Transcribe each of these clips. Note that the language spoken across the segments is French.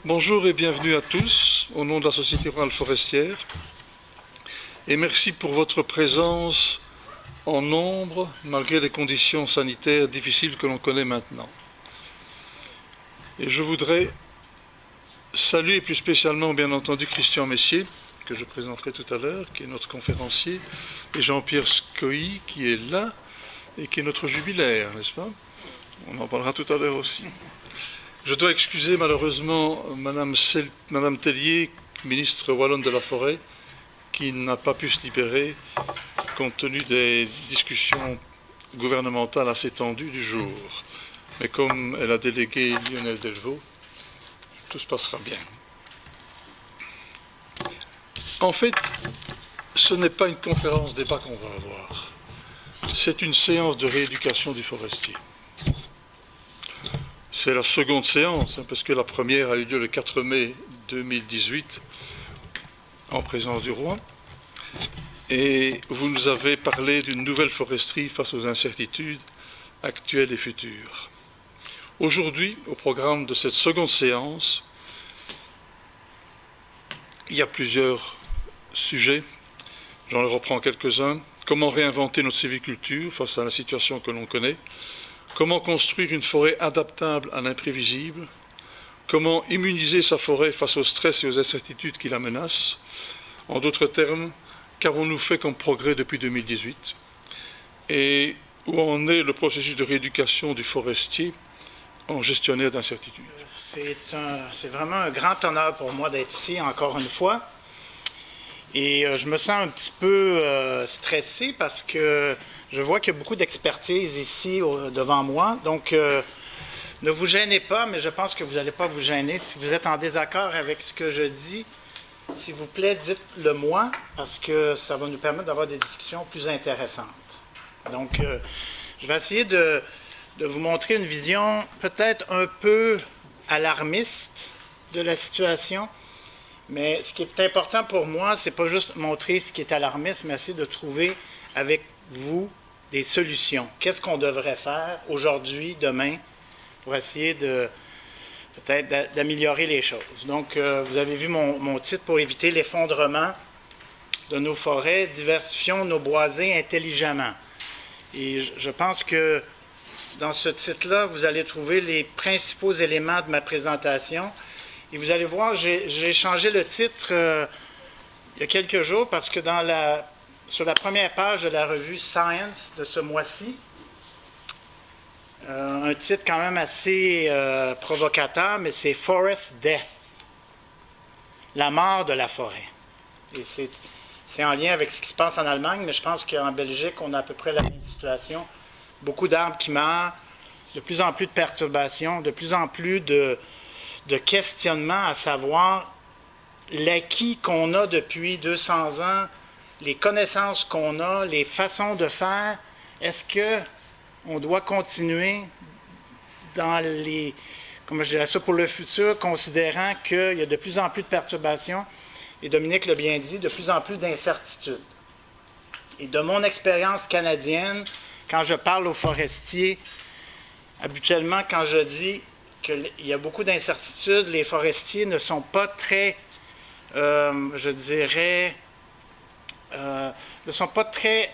Bonjour et bienvenue à tous au nom de la Société rurale forestière et merci pour votre présence en nombre malgré les conditions sanitaires difficiles que l'on connaît maintenant. Et je voudrais saluer plus spécialement bien entendu Christian Messier, que je présenterai tout à l'heure, qui est notre conférencier, et Jean-Pierre Scoy qui est là et qui est notre jubilaire, n'est-ce pas? On en parlera tout à l'heure aussi. Je dois excuser malheureusement Madame Tellier, ministre wallonne de la Forêt, qui n'a pas pu se libérer compte tenu des discussions gouvernementales assez tendues du jour. Mais comme elle a délégué Lionel Delvaux, tout se passera bien. En fait, ce n'est pas une conférence débat qu'on va avoir. C'est une séance de rééducation du forestier. C'est la seconde séance, parce que la première a eu lieu le 4 mai 2018, en présence du roi. Et vous nous avez parlé d'une nouvelle foresterie face aux incertitudes actuelles et futures. Aujourd'hui, au programme de cette seconde séance, il y a plusieurs sujets. J'en reprends quelques-uns. Comment réinventer notre sylviculture face à la situation que l'on connaît? Comment construire une forêt adaptable à l'imprévisible? Comment immuniser sa forêt face au stress et aux incertitudes qui la menacent? En d'autres termes, qu'avons-nous fait comme progrès depuis 2018? Et où en est le processus de rééducation du forestier en gestionnaire d'incertitudes? C'est vraiment un grand honneur pour moi d'être ici encore une fois. Et je me sens un petit peu stressé parce que je vois qu'il y a beaucoup d'expertise ici devant moi. Donc, ne vous gênez pas, mais je pense que vous n'allez pas vous gêner. Si vous êtes en désaccord avec ce que je dis, s'il vous plaît, dites-le moi, parce que ça va nous permettre d'avoir des discussions plus intéressantes. Donc, je vais essayer de vous montrer une vision peut-être un peu alarmiste de la situation. Mais ce qui est important pour moi, c'est pas juste montrer ce qui est alarmiste, mais essayer de trouver avec vous des solutions. Qu'est-ce qu'on devrait faire aujourd'hui, demain, pour essayer peut-être d'améliorer les choses. Donc, vous avez vu mon titre pour éviter l'effondrement de nos forêts, diversifions nos boisés intelligemment. Et je pense que dans ce titre-là, vous allez trouver les principaux éléments de ma présentation. Et vous allez voir, j'ai changé le titre il y a quelques jours parce que sur la première page de la revue Science de ce mois-ci, un titre quand même assez provocateur, mais c'est Forest Death, la mort de la forêt. Et c'est en lien avec ce qui se passe en Allemagne, mais je pense qu'en Belgique, on a à peu près la même situation. Beaucoup d'arbres qui meurent, de plus en plus de perturbations, de plus en plus de questionnement à savoir l'acquis qu'on a depuis 200 ans, les connaissances qu'on a, les façons de faire. Est-ce qu'on doit continuer dans comment je dirais ça, pour le futur, considérant qu'il y a de plus en plus de perturbations, et Dominique l'a bien dit, de plus en plus d'incertitudes. Et de mon expérience canadienne, quand je parle aux forestiers, habituellement, quand je dis qu'il y a beaucoup d'incertitudes, les forestiers ne sont pas très, je dirais, ne sont pas très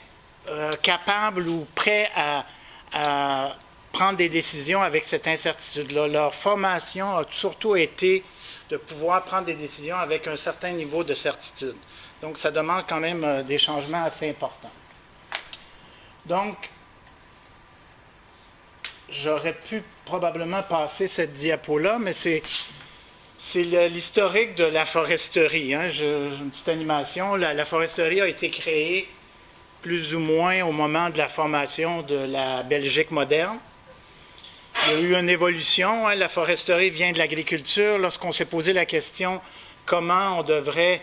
capables ou prêts à prendre des décisions avec cette incertitude-là. Leur formation a surtout été de pouvoir prendre des décisions avec un certain niveau de certitude. Donc, ça demande quand même des changements assez importants. Donc, j'aurais pu probablement passer cette diapo-là, mais c'est l'historique de la foresterie. Hein. Une petite animation. La foresterie a été créée plus ou moins au moment de la formation de la Belgique moderne. Il y a eu une évolution. Hein. La foresterie vient de l'agriculture. Lorsqu'on s'est posé la question comment on devrait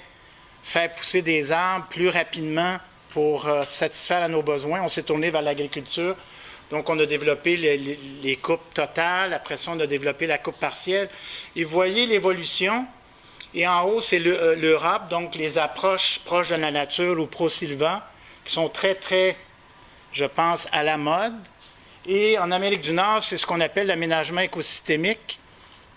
faire pousser des arbres plus rapidement pour satisfaire à nos besoins, on s'est tourné vers l'agriculture. Donc, on a développé les coupes totales. Après ça, on a développé la coupe partielle. Et vous voyez l'évolution. Et en haut, c'est l'Europe, donc les approches proches de la nature ou pro-sylva, qui sont très, très, je pense, à la mode. Et en Amérique du Nord, c'est ce qu'on appelle l'aménagement écosystémique,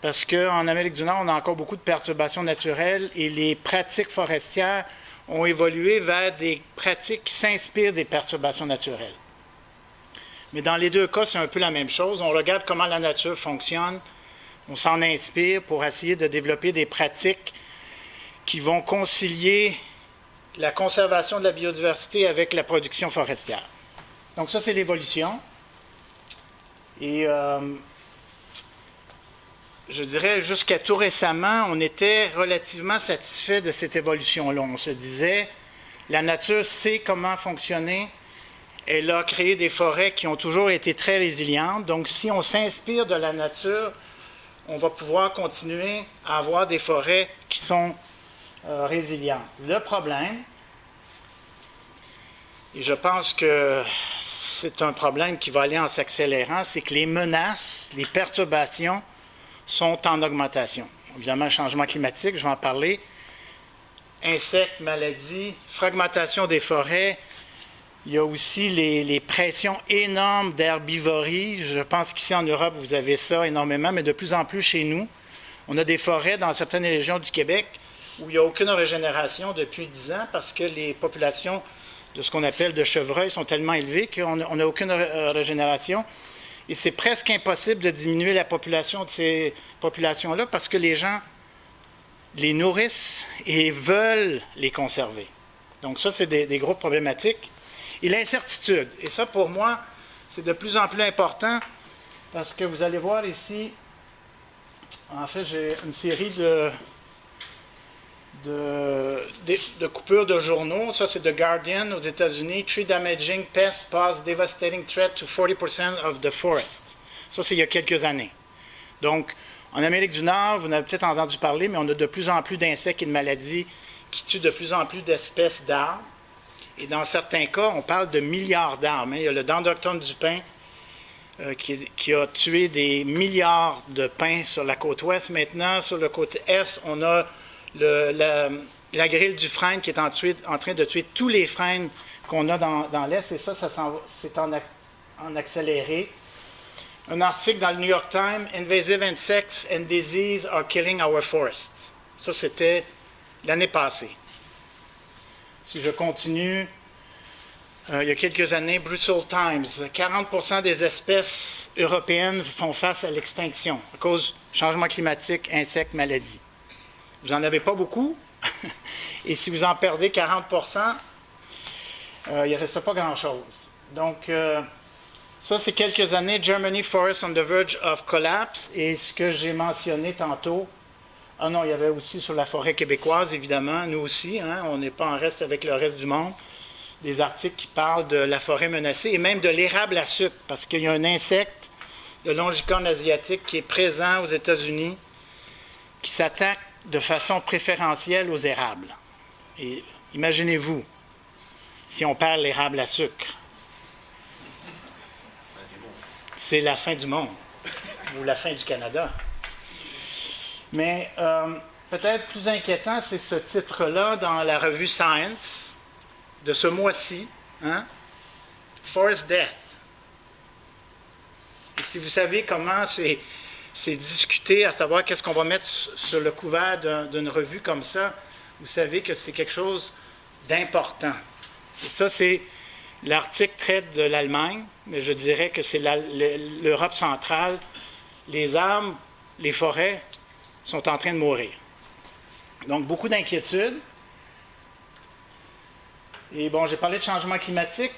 parce qu'en Amérique du Nord, on a encore beaucoup de perturbations naturelles et les pratiques forestières ont évolué vers des pratiques qui s'inspirent des perturbations naturelles. Mais dans les deux cas, c'est un peu la même chose. On regarde comment la nature fonctionne, on s'en inspire pour essayer de développer des pratiques qui vont concilier la conservation de la biodiversité avec la production forestière. Donc ça, c'est l'évolution. Et je dirais, jusqu'à tout récemment, on était relativement satisfait de cette évolution-là. On se disait, la nature sait comment fonctionner. Elle a créé des forêts qui ont toujours été très résilientes. Donc, si on s'inspire de la nature, on va pouvoir continuer à avoir des forêts qui sont résilientes. Le problème, et je pense que c'est un problème qui va aller en s'accélérant, c'est que les menaces, les perturbations sont en augmentation. Évidemment, le changement climatique, je vais en parler. Insectes, maladies, fragmentation des forêts. Il y a aussi les pressions énormes d'herbivorie. Je pense qu'ici en Europe, vous avez ça énormément, mais de plus en plus chez nous. On a des forêts dans certaines régions du Québec où il n'y a aucune régénération depuis 10 ans parce que les populations de ce qu'on appelle de chevreuils sont tellement élevées qu'on n'a aucune régénération. Et c'est presque impossible de diminuer la population de ces populations-là parce que les gens les nourrissent et veulent les conserver. Donc ça, c'est des grosses problématiques. Et l'incertitude. Et ça, pour moi, c'est de plus en plus important parce que vous allez voir ici, en fait, j'ai une série de coupures de journaux. Ça, c'est The Guardian aux États-Unis. Tree damaging pests pose devastating threat to 40% of the forest. Ça, c'est il y a quelques années. Donc, en Amérique du Nord, vous en avez peut-être entendu parler, mais on a de plus en plus d'insectes et de maladies qui tuent de plus en plus d'espèces d'arbres. Et dans certains cas, on parle de milliards d'arbres. Il y a le dendroctone du pin qui a tué des milliards de pins sur la côte ouest. Maintenant, sur le côté est, on a la grille du frêne qui est en train de tuer tous les frênes qu'on a dans l'est. Et ça c'est en accéléré. Un article dans le New York Times, Invasive Insects and Disease are killing our forests. Ça, c'était l'année passée. Si je continue, il y a quelques années, Brussels Times, 40% des espèces européennes font face à l'extinction à cause du changement climatique, insectes, maladies. Vous n'en avez pas beaucoup, et si vous en perdez 40%, il ne reste pas grand-chose. Donc, ça, c'est quelques années, Germany Forest on the verge of collapse, et ce que j'ai mentionné tantôt, ah non, il y avait aussi sur la forêt québécoise, évidemment, nous aussi, hein, on n'est pas en reste avec le reste du monde, des articles qui parlent de la forêt menacée et même de l'érable à sucre, parce qu'il y a un insecte, le longicorne asiatique, qui est présent aux États-Unis, qui s'attaque de façon préférentielle aux érables. Et imaginez-vous, si on perd l'érable à sucre, c'est la fin du monde, ou la fin du Canada. Mais peut-être plus inquiétant, c'est ce titre-là dans la revue Science de ce mois-ci, hein? Forest Death. Et si vous savez comment c'est discuté, à savoir qu'est-ce qu'on va mettre sur le couvert d'une revue comme ça, vous savez que c'est quelque chose d'important. Et ça, c'est l'article traite de l'Allemagne, mais je dirais que c'est l'Europe centrale. Les arbres, les forêts sont en train de mourir. Donc, beaucoup d'inquiétudes. Et bon, j'ai parlé de changement climatique.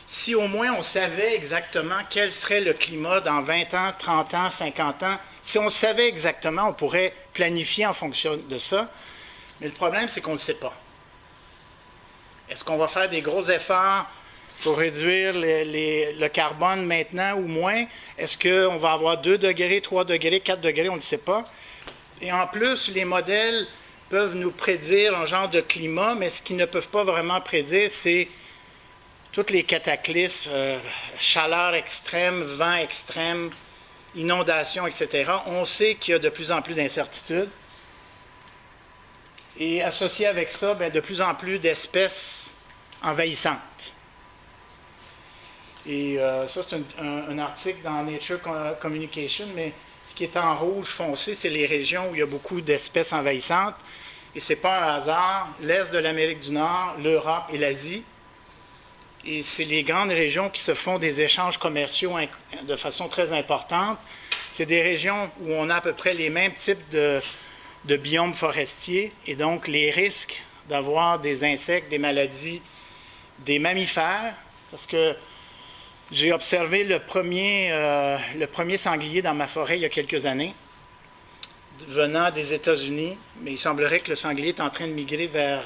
Si au moins on savait exactement quel serait le climat dans 20 ans, 30 ans, 50 ans, si on savait exactement, on pourrait planifier en fonction de ça. Mais le problème, c'est qu'on ne le sait pas. Est-ce qu'on va faire des gros efforts pour réduire le carbone maintenant ou moins? Est-ce qu'on va avoir 2 degrés, 3 degrés, 4 degrés? On ne le sait pas. Et en plus, les modèles peuvent nous prédire un genre de climat, mais ce qu'ils ne peuvent pas vraiment prédire, c'est tous les cataclysmes, chaleur extrême, vent extrême, inondations, etc. On sait qu'il y a de plus en plus d'incertitudes. Et associé avec ça, bien, de plus en plus d'espèces envahissantes. Et ça, c'est un article dans Nature Communication, mais Ce qui est en rouge foncé, c'est les régions où il y a beaucoup d'espèces envahissantes. Et ce n'est pas un hasard. L'Est de l'Amérique du Nord, l'Europe et l'Asie. Et c'est les grandes régions qui se font des échanges commerciaux de façon très importante. C'est des régions où on a à peu près les mêmes types de biomes forestiers. Et donc, les risques d'avoir des insectes, des maladies, des mammifères, parce que j'ai observé le premier sanglier dans ma forêt il y a quelques années, venant des États-Unis, mais il semblerait que le sanglier est en train de migrer vers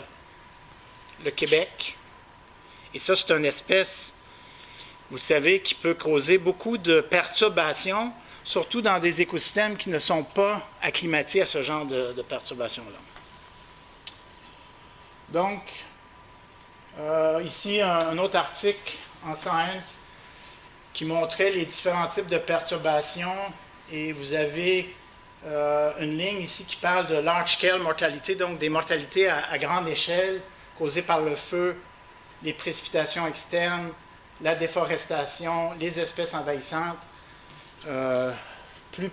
le Québec. Et ça, c'est une espèce, vous savez, qui peut causer beaucoup de perturbations, surtout dans des écosystèmes qui ne sont pas acclimatés à ce genre de perturbations-là. Donc, ici, un autre article en Science qui montrait les différents types de perturbations. Et vous avez une ligne ici qui parle de large-scale mortality, donc des mortalités à grande échelle causées par le feu, les précipitations externes, la déforestation, les espèces envahissantes.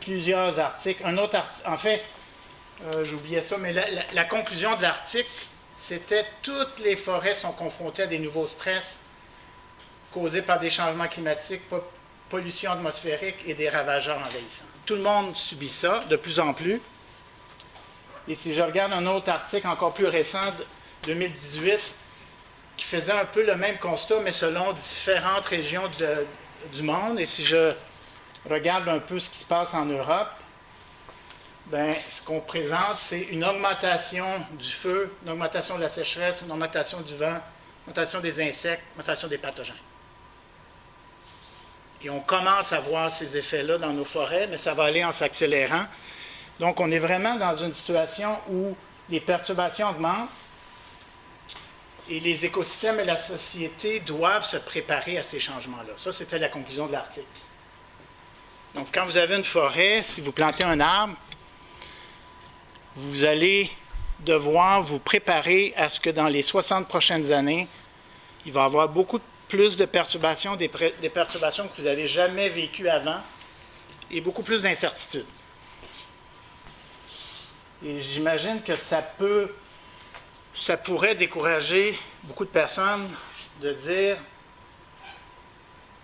Plusieurs articles. Un autre article, en fait, j'oubliais ça, mais la conclusion de l'article, c'était toutes les forêts sont confrontées à des nouveaux stress causés par des changements climatiques, pollution atmosphérique et des ravageurs envahissants. Tout le monde subit ça, de plus en plus. Et si je regarde un autre article encore plus récent, de 2018, qui faisait un peu le même constat, mais selon différentes régions du monde, et si je regarde un peu ce qui se passe en Europe, bien, ce qu'on présente, c'est une augmentation du feu, une augmentation de la sécheresse, une augmentation du vent, une augmentation des insectes, une augmentation des pathogènes. Et on commence à voir ces effets-là dans nos forêts, mais ça va aller en s'accélérant. Donc, on est vraiment dans une situation où les perturbations augmentent et les écosystèmes et la société doivent se préparer à ces changements-là. Ça, c'était la conclusion de l'article. Donc, quand vous avez une forêt, si vous plantez un arbre, vous allez devoir vous préparer à ce que dans les 60 prochaines années, il va y avoir beaucoup plus de perturbations, des perturbations que vous n'avez jamais vécues avant, et beaucoup plus d'incertitudes. Et j'imagine que ça pourrait décourager beaucoup de personnes de dire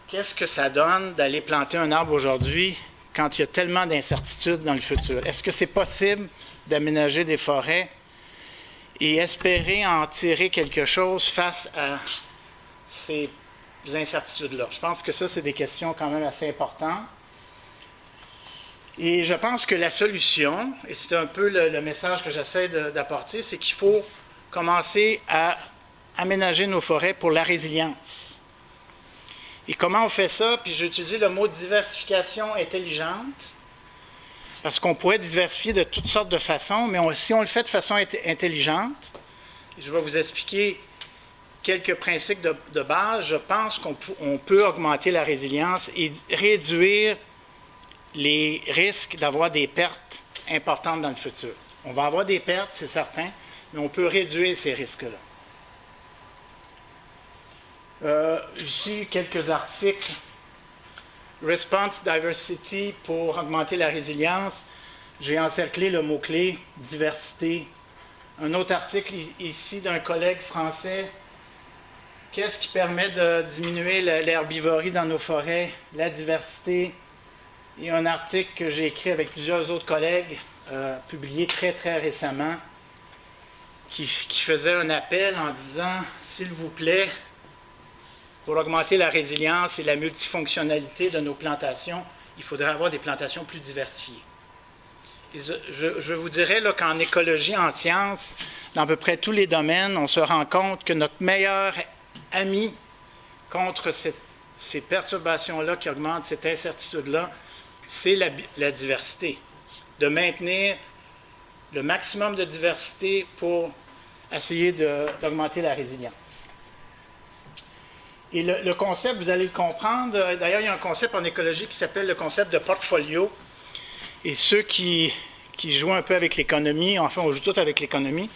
qu'est-ce que ça donne d'aller planter un arbre aujourd'hui quand il y a tellement d'incertitudes dans le futur? Est-ce que c'est possible d'aménager des forêts et espérer en tirer quelque chose face à ces incertitudes-là? Je pense que ça, c'est des questions quand même assez importantes. Et je pense que la solution, et c'est un peu le message que j'essaie d'apporter, c'est qu'il faut commencer à aménager nos forêts pour la résilience. Et comment on fait ça? Puis j'ai utilisé le mot diversification intelligente, parce qu'on pourrait diversifier de toutes sortes de façons, mais si on le fait de façon intelligente, je vais vous expliquer quelques principes de base, je pense qu'on peut augmenter la résilience et réduire les risques d'avoir des pertes importantes dans le futur. On va avoir des pertes, c'est certain, mais on peut réduire ces risques-là. Ici, quelques articles. Response Diversity pour augmenter la résilience. J'ai encerclé le mot-clé diversité. Un autre article ici d'un collègue français. Qu'est-ce qui permet de diminuer l'herbivorie dans nos forêts? La diversité. Et un article que j'ai écrit avec plusieurs autres collègues, publié très très récemment, qui faisait un appel en disant, s'il vous plaît, pour augmenter la résilience et la multifonctionnalité de nos plantations, il faudrait avoir des plantations plus diversifiées. Et je vous dirais là, qu'en écologie, en sciences, dans à peu près tous les domaines, on se rend compte que notre meilleur ami contre ces perturbations-là qui augmentent, cette incertitude-là, c'est la diversité. De maintenir le maximum de diversité pour essayer d'augmenter la résilience. Et le concept, vous allez le comprendre, d'ailleurs, il y a un concept en écologie qui s'appelle le concept de portfolio. Et ceux qui jouent un peu avec l'économie, enfin, on joue tous avec l'économie,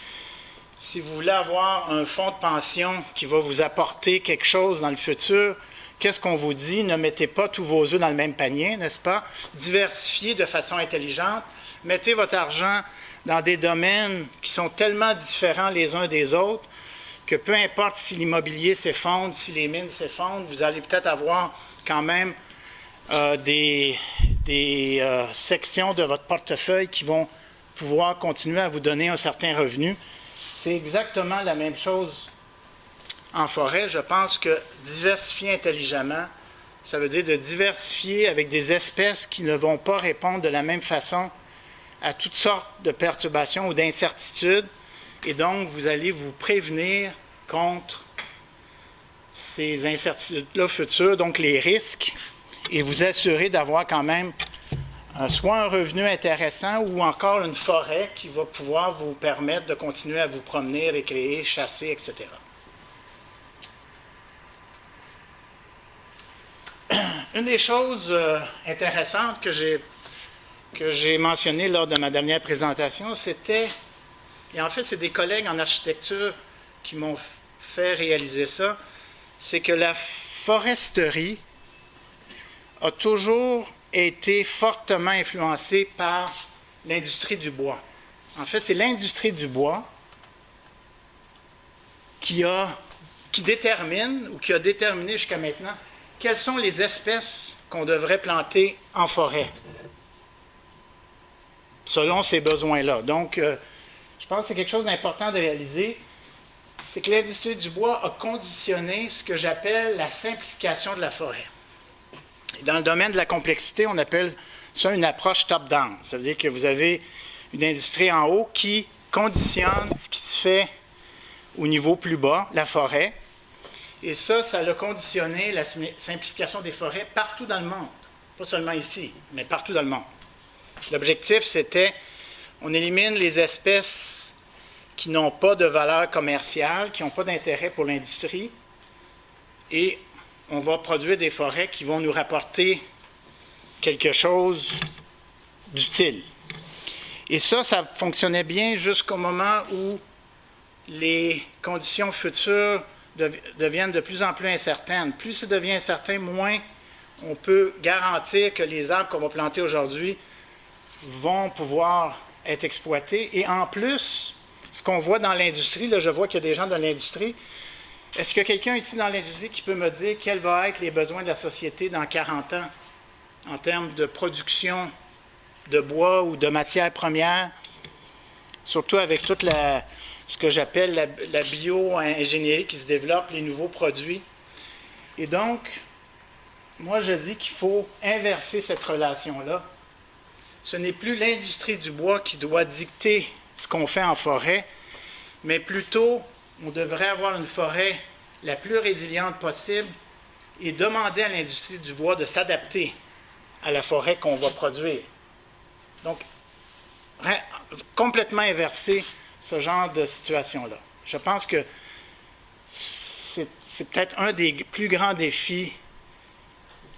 si vous voulez avoir un fonds de pension qui va vous apporter quelque chose dans le futur, qu'est-ce qu'on vous dit? Ne mettez pas tous vos œufs dans le même panier, n'est-ce pas? Diversifiez de façon intelligente. Mettez votre argent dans des domaines qui sont tellement différents les uns des autres que peu importe si l'immobilier s'effondre, si les mines s'effondrent, vous allez peut-être avoir quand même des sections de votre portefeuille qui vont pouvoir continuer à vous donner un certain revenu. C'est exactement la même chose en forêt. Je pense que diversifier intelligemment, ça veut dire de diversifier avec des espèces qui ne vont pas répondre de la même façon à toutes sortes de perturbations ou d'incertitudes. Et donc, vous allez vous prévenir contre ces incertitudes-là futures, donc les risques, et vous assurer d'avoir quand même soit un revenu intéressant ou encore une forêt qui va pouvoir vous permettre de continuer à vous promener, récréer, chasser, etc. Une des choses intéressantes que j'ai mentionnées lors de ma dernière présentation, c'était, et en fait c'est des collègues en architecture qui m'ont fait réaliser ça, c'est que la foresterie a toujours été fortement influencée par l'industrie du bois. En fait, c'est l'industrie du bois qui détermine, ou qui a déterminé jusqu'à maintenant, quelles sont les espèces qu'on devrait planter en forêt, selon ces besoins-là. Donc, je pense que c'est quelque chose d'important de réaliser, c'est que l'industrie du bois a conditionné ce que j'appelle la simplification de la forêt. Et dans le domaine de la complexité, on appelle ça une approche top-down. Ça veut dire que vous avez une industrie en haut qui conditionne ce qui se fait au niveau plus bas, la forêt. Et ça a conditionné la simplification des forêts partout dans le monde. Pas seulement ici, mais partout dans le monde. L'objectif, c'était, on élimine les espèces qui n'ont pas de valeur commerciale, qui n'ont pas d'intérêt pour l'industrie, et on va produire des forêts qui vont nous rapporter quelque chose d'utile. Et ça fonctionnait bien jusqu'au moment où les conditions futures deviennent de plus en plus incertaines. Plus ça devient incertain, moins on peut garantir que les arbres qu'on va planter aujourd'hui vont pouvoir être exploités. Et en plus, ce qu'on voit dans l'industrie, là je vois qu'il y a des gens dans l'industrie, est-ce qu'il y a quelqu'un ici dans l'industrie qui peut me dire quels vont être les besoins de la société dans 40 ans en termes de production de bois ou de matières premières, surtout avec toute ce que j'appelle la bio-ingénierie qui se développe, les nouveaux produits. Et donc, moi je dis qu'il faut inverser cette relation-là. Ce n'est plus l'industrie du bois qui doit dicter ce qu'on fait en forêt, mais plutôt on devrait avoir une forêt la plus résiliente possible et demander à l'industrie du bois de s'adapter à la forêt qu'on va produire. Donc, complètement inverser ce genre de situation-là. Je pense que c'est peut-être un des plus grands défis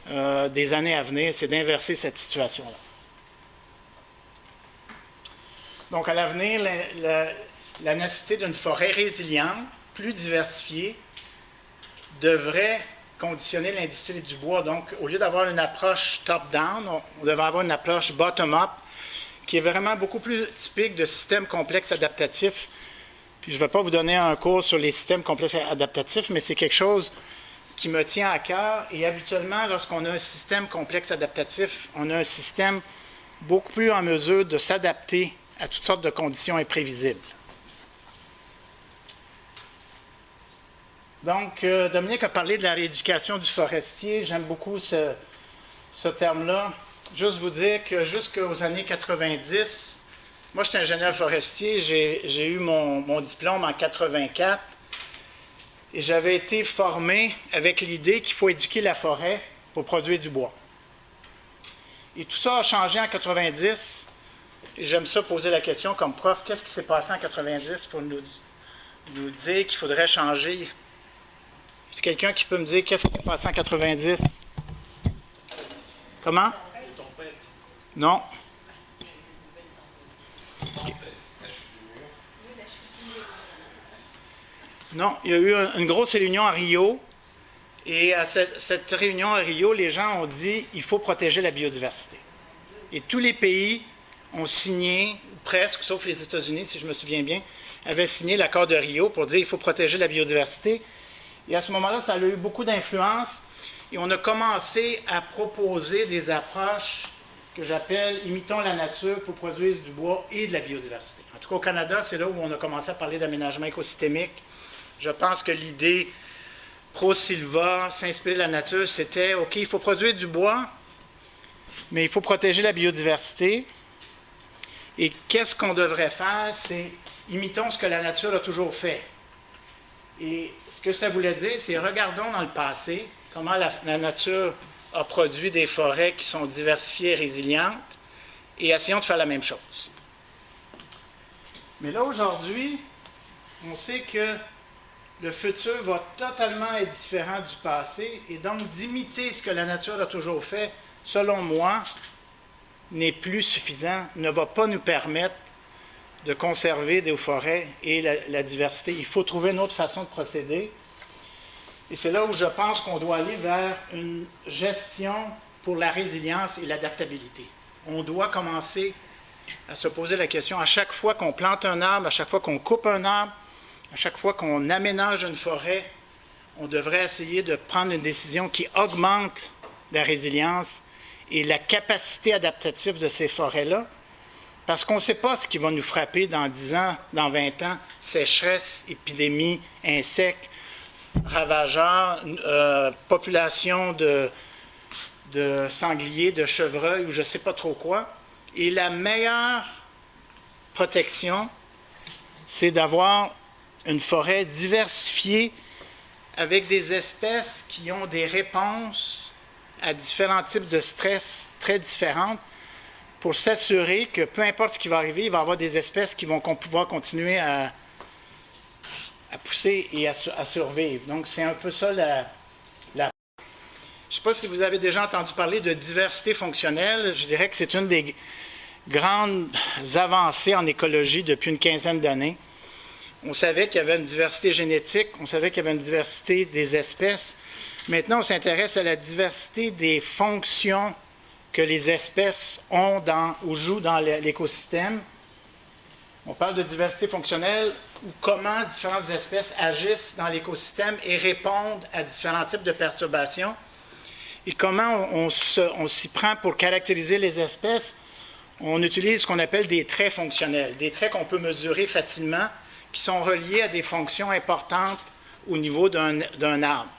des années à venir, c'est d'inverser cette situation-là. Donc, à l'avenir, la nécessité d'une forêt résiliente, plus diversifiée, devrait conditionner l'industrie du bois. Donc, au lieu d'avoir une approche top-down, on devrait avoir une approche bottom-up qui est vraiment beaucoup plus typique de systèmes complexes adaptatifs. Puis, je ne vais pas vous donner un cours sur les systèmes complexes adaptatifs, mais c'est quelque chose qui me tient à cœur. Et habituellement, lorsqu'on a un système complexe adaptatif, on a un système beaucoup plus en mesure de s'adapter à toutes sortes de conditions imprévisibles. Donc, Dominique a parlé de la rééducation du forestier. J'aime beaucoup ce terme-là. Juste vous dire que jusqu'aux années 90, moi, je suis ingénieur forestier. J'ai eu mon diplôme en 84 et j'avais été formé avec l'idée qu'il faut éduquer la forêt pour produire du bois. Et tout ça a changé en 90. Et j'aime ça poser la question comme prof, qu'est-ce qui s'est passé en 90 pour nous dire qu'il faudrait changer? Est-ce quelqu'un qui peut me dire qu'est-ce qui s'est passé en 90? Comment? Non. Non, il y a eu une grosse réunion à Rio Et à cette réunion à Rio, les gens ont dit il faut protéger la biodiversité. Et tous les pays ont signé, presque, sauf les États-Unis, si je me souviens bien, avaient signé l'accord de Rio pour dire il faut protéger la biodiversité. Et à ce moment-là, ça a eu beaucoup d'influence. Et on a commencé à proposer des approches que j'appelle « Imitons la nature pour produire du bois et de la biodiversité ». En tout cas, au Canada, c'est là où on a commencé à parler d'aménagement écosystémique. Je pense que l'idée pro-Silva, s'inspirer de la nature, c'était « OK, il faut produire du bois, mais il faut protéger la biodiversité. Et qu'est-ce qu'on devrait faire? C'est imitons ce que la nature a toujours fait. » Et ce que ça voulait dire, c'est regardons dans le passé comment la nature a produit des forêts qui sont diversifiées et résilientes et essayons de faire la même chose. Mais là, aujourd'hui, on sait que le futur va totalement être différent du passé et donc d'imiter ce que la nature a toujours fait, selon moi, n'est plus suffisant, ne va pas nous permettre de conserver des forêts et la diversité. Il faut trouver une autre façon de procéder. Et c'est là où je pense qu'on doit aller vers une gestion pour la résilience et l'adaptabilité. On doit commencer à se poser la question, à chaque fois qu'on plante un arbre, à chaque fois qu'on coupe un arbre, à chaque fois qu'on aménage une forêt, on devrait essayer de prendre une décision qui augmente la résilience et la capacité adaptative de ces forêts-là, parce qu'on ne sait pas ce qui va nous frapper dans 10 ans, dans 20 ans, sécheresse, épidémie, insectes, ravageurs, population de sangliers, de chevreuils ou je ne sais pas trop quoi. Et la meilleure protection, c'est d'avoir une forêt diversifiée avec des espèces qui ont des réponses à différents types de stress très différentes pour s'assurer que peu importe ce qui va arriver, il va y avoir des espèces qui vont pouvoir continuer à pousser et à survivre. Donc, c'est un peu ça la... Je ne sais pas si vous avez déjà entendu parler de diversité fonctionnelle. Je dirais que c'est une des grandes avancées en écologie depuis une quinzaine d'années. On savait qu'il y avait une diversité génétique, on savait qu'il y avait une diversité des espèces. Maintenant, on s'intéresse à la diversité des fonctions que les espèces ont ou jouent dans l'écosystème. On parle de diversité fonctionnelle ou comment différentes espèces agissent dans l'écosystème et répondent à différents types de perturbations. Et comment on s'y prend pour caractériser les espèces. On utilise ce qu'on appelle des traits fonctionnels, des traits qu'on peut mesurer facilement, qui sont reliés à des fonctions importantes au niveau d'un arbre.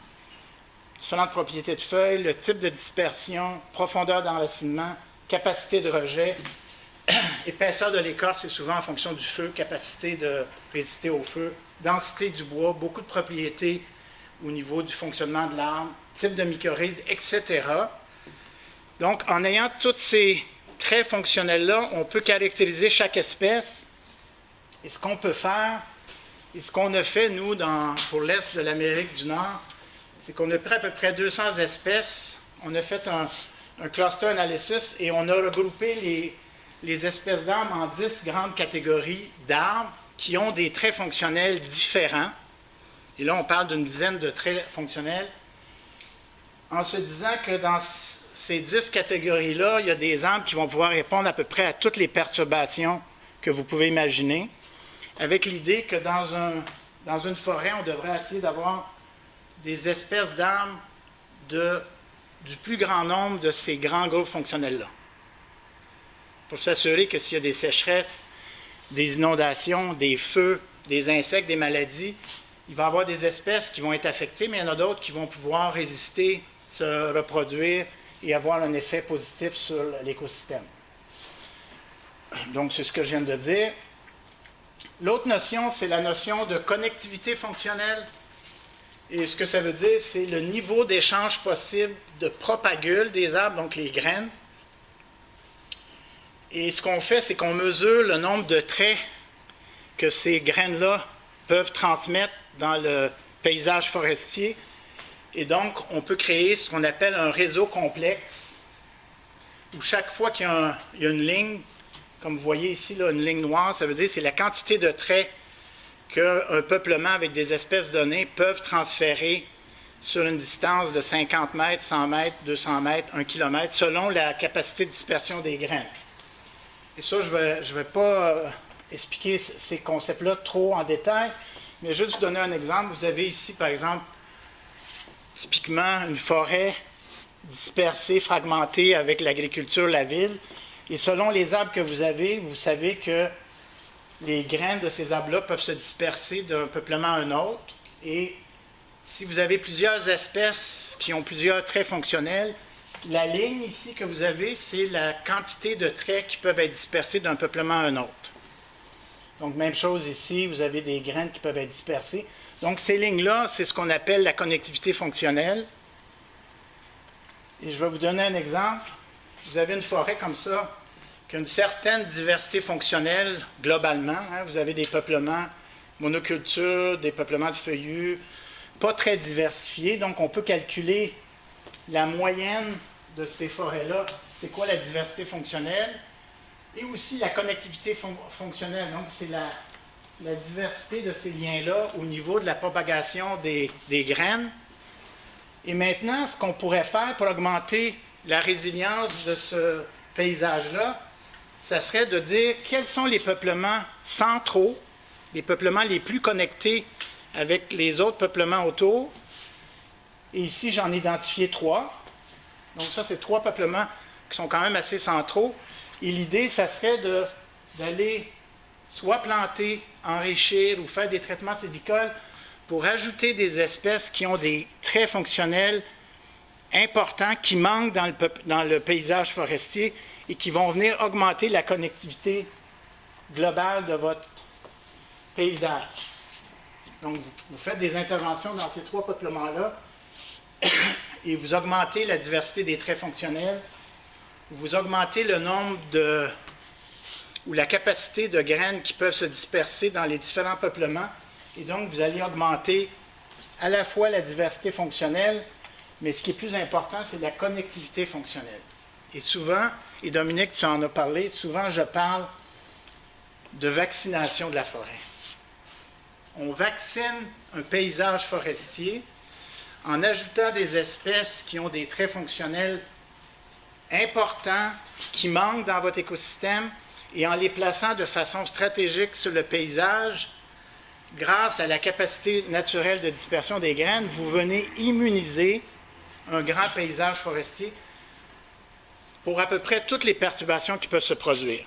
Différentes propriétés de feuilles, le type de dispersion, profondeur d'enracinement, capacité de rejet, épaisseur de l'écorce, c'est souvent en fonction du feu, capacité de résister au feu, densité du bois, beaucoup de propriétés au niveau du fonctionnement de l'arbre, type de mycorhize, etc. Donc, en ayant tous ces traits fonctionnels-là, on peut caractériser chaque espèce. Et ce qu'on peut faire, et ce qu'on a fait, nous, pour l'Est de l'Amérique du Nord, c'est qu'on a pris à peu près 200 espèces, on a fait un cluster analysis et on a regroupé les espèces d'arbres en 10 grandes catégories d'arbres qui ont des traits fonctionnels différents. Et là, on parle d'une dizaine de traits fonctionnels. En se disant que dans ces 10 catégories-là, il y a des arbres qui vont pouvoir répondre à peu près à toutes les perturbations que vous pouvez imaginer, avec l'idée que dans une forêt, on devrait essayer d'avoir des espèces d'arbres du plus grand nombre de ces grands groupes fonctionnels-là, pour s'assurer que s'il y a des sécheresses, des inondations, des feux, des insectes, des maladies, il va y avoir des espèces qui vont être affectées, mais il y en a d'autres qui vont pouvoir résister, se reproduire et avoir un effet positif sur l'écosystème. Donc, c'est ce que je viens de dire. L'autre notion, c'est la notion de connectivité fonctionnelle. Et ce que ça veut dire, c'est le niveau d'échange possible de propagules des arbres, donc les graines. Et ce qu'on fait, c'est qu'on mesure le nombre de traits que ces graines-là peuvent transmettre dans le paysage forestier. Et donc, on peut créer ce qu'on appelle un réseau complexe, où chaque fois qu'il y a une ligne, comme vous voyez ici, là, une ligne noire, ça veut dire que c'est la quantité de traits qu'un peuplement avec des espèces données peuvent transférer sur une distance de 50 mètres, 100 mètres, 200 mètres, 1 km, selon la capacité de dispersion des graines. Et ça, je ne vais pas expliquer ces concepts-là trop en détail, mais juste vous donner un exemple. Vous avez ici, par exemple, typiquement une forêt dispersée, fragmentée avec l'agriculture, la ville. Et selon les arbres que vous avez, vous savez que les graines de ces arbres-là peuvent se disperser d'un peuplement à un autre. Et si vous avez plusieurs espèces qui ont plusieurs traits fonctionnels, la ligne ici que vous avez, c'est la quantité de traits qui peuvent être dispersés d'un peuplement à un autre. Donc, même chose ici, vous avez des graines qui peuvent être dispersées. Donc, ces lignes-là, c'est ce qu'on appelle la connectivité fonctionnelle. Et je vais vous donner un exemple. Vous avez une forêt comme ça, qui a une certaine diversité fonctionnelle globalement. Hein. Vous avez des peuplements monoculture, des peuplements de feuillus, pas très diversifiés. Donc, on peut calculer la moyenne de ces forêts-là. C'est quoi la diversité fonctionnelle? Et aussi la connectivité fonctionnelle. Donc, c'est la diversité de ces liens-là au niveau de la propagation des graines. Et maintenant, ce qu'on pourrait faire pour augmenter la résilience de ce paysage-là, ça serait de dire quels sont les peuplements centraux, les peuplements les plus connectés avec les autres peuplements autour. Et ici, j'en ai identifié 3. Donc ça, c'est 3 peuplements qui sont quand même assez centraux. Et l'idée, ça serait d'aller soit planter, enrichir ou faire des traitements sylvicoles pour ajouter des espèces qui ont des traits fonctionnels importants qui manquent dans le paysage forestier et qui vont venir augmenter la connectivité globale de votre paysage. Donc, vous faites des interventions dans ces 3 peuplements-là et vous augmentez la diversité des traits fonctionnels, vous augmentez le nombre ou la capacité de graines qui peuvent se disperser dans les différents peuplements, et donc vous allez augmenter à la fois la diversité fonctionnelle, mais ce qui est plus important, c'est la connectivité fonctionnelle. Et souvent, et Dominique, tu en as parlé, souvent je parle de vaccination de la forêt. On vaccine un paysage forestier en ajoutant des espèces qui ont des traits fonctionnels importants, qui manquent dans votre écosystème, et en les plaçant de façon stratégique sur le paysage, grâce à la capacité naturelle de dispersion des graines, vous venez immuniser un grand paysage forestier pour à peu près toutes les perturbations qui peuvent se produire.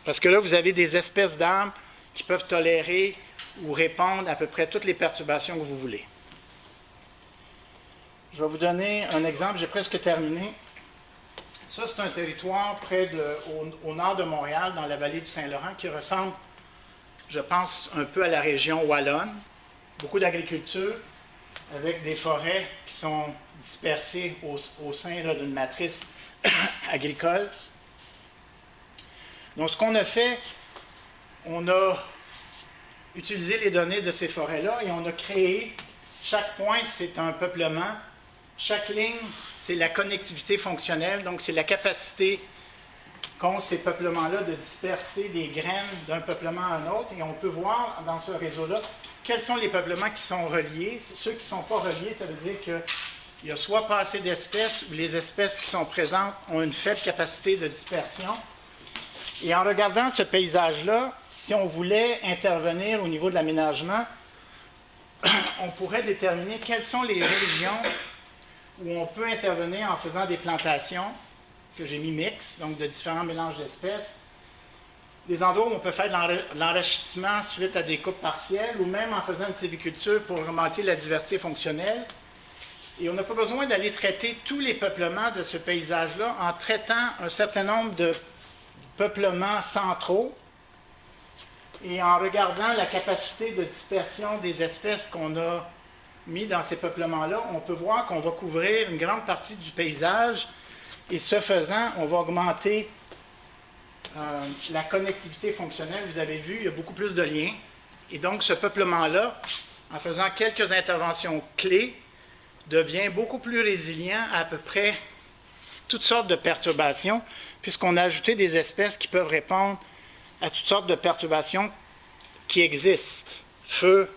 Parce que là, vous avez des espèces d'arbres qui peuvent tolérer ou répondre à peu près toutes les perturbations que vous voulez. Je vais vous donner un exemple, j'ai presque terminé. Ça, c'est un territoire au nord de Montréal, dans la vallée du Saint-Laurent, qui ressemble, je pense, un peu à la région wallonne. Beaucoup d'agriculture, avec des forêts qui sont dispersées au sein d'une matrice agricole. Donc, ce qu'on a fait, on a utilisé les données de ces forêts-là et on a créé, chaque point, c'est un peuplement. Chaque ligne, c'est la connectivité fonctionnelle, donc c'est la capacité qu'ont ces peuplements-là de disperser des graines d'un peuplement à un autre. Et on peut voir dans ce réseau-là quels sont les peuplements qui sont reliés. Ceux qui ne sont pas reliés, ça veut dire qu'il n'y a soit pas assez d'espèces ou les espèces qui sont présentes ont une faible capacité de dispersion. Et en regardant ce paysage-là, si on voulait intervenir au niveau de l'aménagement, on pourrait déterminer quelles sont les régions où on peut intervenir en faisant des plantations, que j'ai mis mix, donc de différents mélanges d'espèces, des endroits où on peut faire de l'enrichissement suite à des coupes partielles, ou même en faisant une sylviculture pour augmenter la diversité fonctionnelle. Et on n'a pas besoin d'aller traiter tous les peuplements de ce paysage-là en traitant un certain nombre de peuplements centraux et en regardant la capacité de dispersion des espèces qu'on a mis dans ces peuplements-là, on peut voir qu'on va couvrir une grande partie du paysage et ce faisant, on va augmenter la connectivité fonctionnelle. Vous avez vu, il y a beaucoup plus de liens. Et donc, ce peuplement-là, en faisant quelques interventions clés, devient beaucoup plus résilient à peu près toutes sortes de perturbations, puisqu'on a ajouté des espèces qui peuvent répondre à toutes sortes de perturbations qui existent. Feu,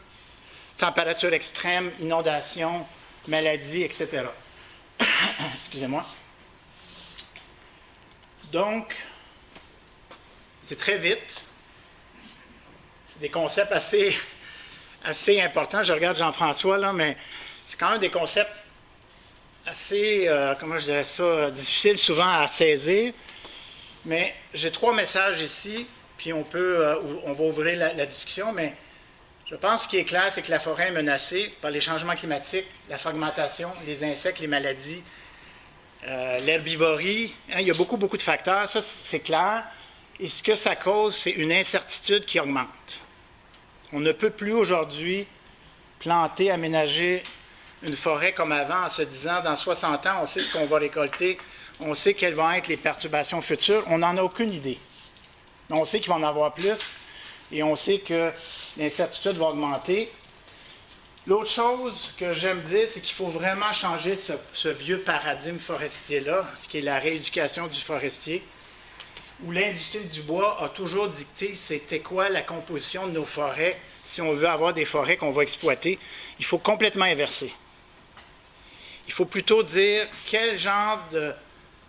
température extrême, inondations, maladies, etc. Excusez-moi. Donc, c'est très vite. C'est des concepts assez importants. Je regarde Jean-François, là, mais c'est quand même des concepts assez, comment je dirais ça, difficiles souvent à saisir. Mais j'ai 3 messages ici, puis on va ouvrir la discussion, mais je pense ce qui est clair, c'est que la forêt est menacée par les changements climatiques, la fragmentation, les insectes, les maladies, l'herbivorie. Hein, il y a beaucoup de facteurs, ça c'est clair. Et ce que ça cause, c'est une incertitude qui augmente. On ne peut plus aujourd'hui planter, aménager une forêt comme avant en se disant, dans 60 ans, on sait ce qu'on va récolter, on sait quelles vont être les perturbations futures, on n'en a aucune idée. On sait qu'il va en avoir plus et on sait que l'incertitude va augmenter. L'autre chose que j'aime dire, c'est qu'il faut vraiment changer ce vieux paradigme forestier-là, ce qui est la rééducation du forestier, où l'industrie du bois a toujours dicté c'était quoi la composition de nos forêts. Si on veut avoir des forêts qu'on va exploiter, il faut complètement inverser. Il faut plutôt dire quel genre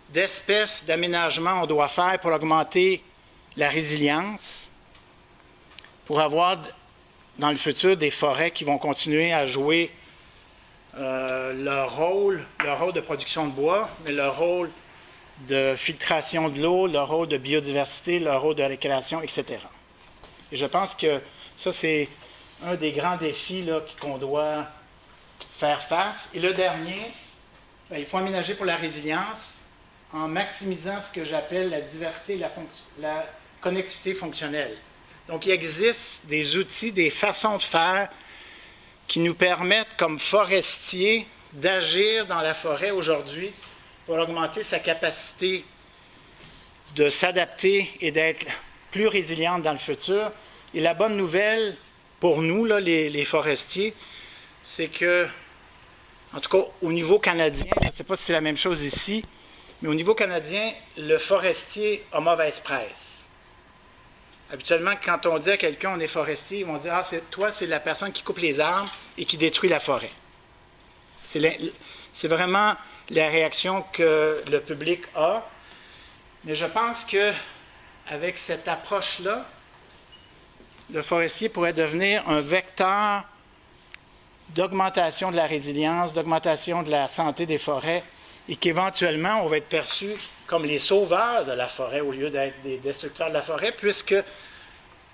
d'espèces d'aménagement on doit faire pour augmenter la résilience, pour avoir dans le futur des forêts qui vont continuer à jouer leur rôle de production de bois, mais leur rôle de filtration de l'eau, leur rôle de biodiversité, leur rôle de récréation, etc. Et je pense que ça, c'est un des grands défis qu'on doit faire face. Et le dernier, il faut aménager pour la résilience en maximisant ce que j'appelle la diversité et la connectivité fonctionnelle. Donc, il existe des outils, des façons de faire qui nous permettent, comme forestiers, d'agir dans la forêt aujourd'hui pour augmenter sa capacité de s'adapter et d'être plus résiliente dans le futur. Et la bonne nouvelle pour nous, là, les forestiers, c'est que, en tout cas au niveau canadien, je ne sais pas si c'est la même chose ici, mais au niveau canadien, le forestier a mauvaise presse. Habituellement, quand on dit à quelqu'un on est forestier, ils vont dire « Ah, c'est la personne qui coupe les arbres et qui détruit la forêt. » C'est vraiment la réaction que le public a. Mais je pense qu'avec cette approche-là, le forestier pourrait devenir un vecteur d'augmentation de la résilience, d'augmentation de la santé des forêts, et qu'éventuellement, on va être perçu comme les sauveurs de la forêt au lieu d'être des destructeurs de la forêt, puisque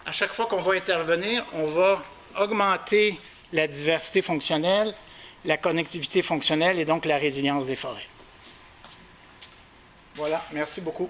à chaque fois qu'on va intervenir, on va augmenter la diversité fonctionnelle, la connectivité fonctionnelle et donc la résilience des forêts. Voilà, merci beaucoup.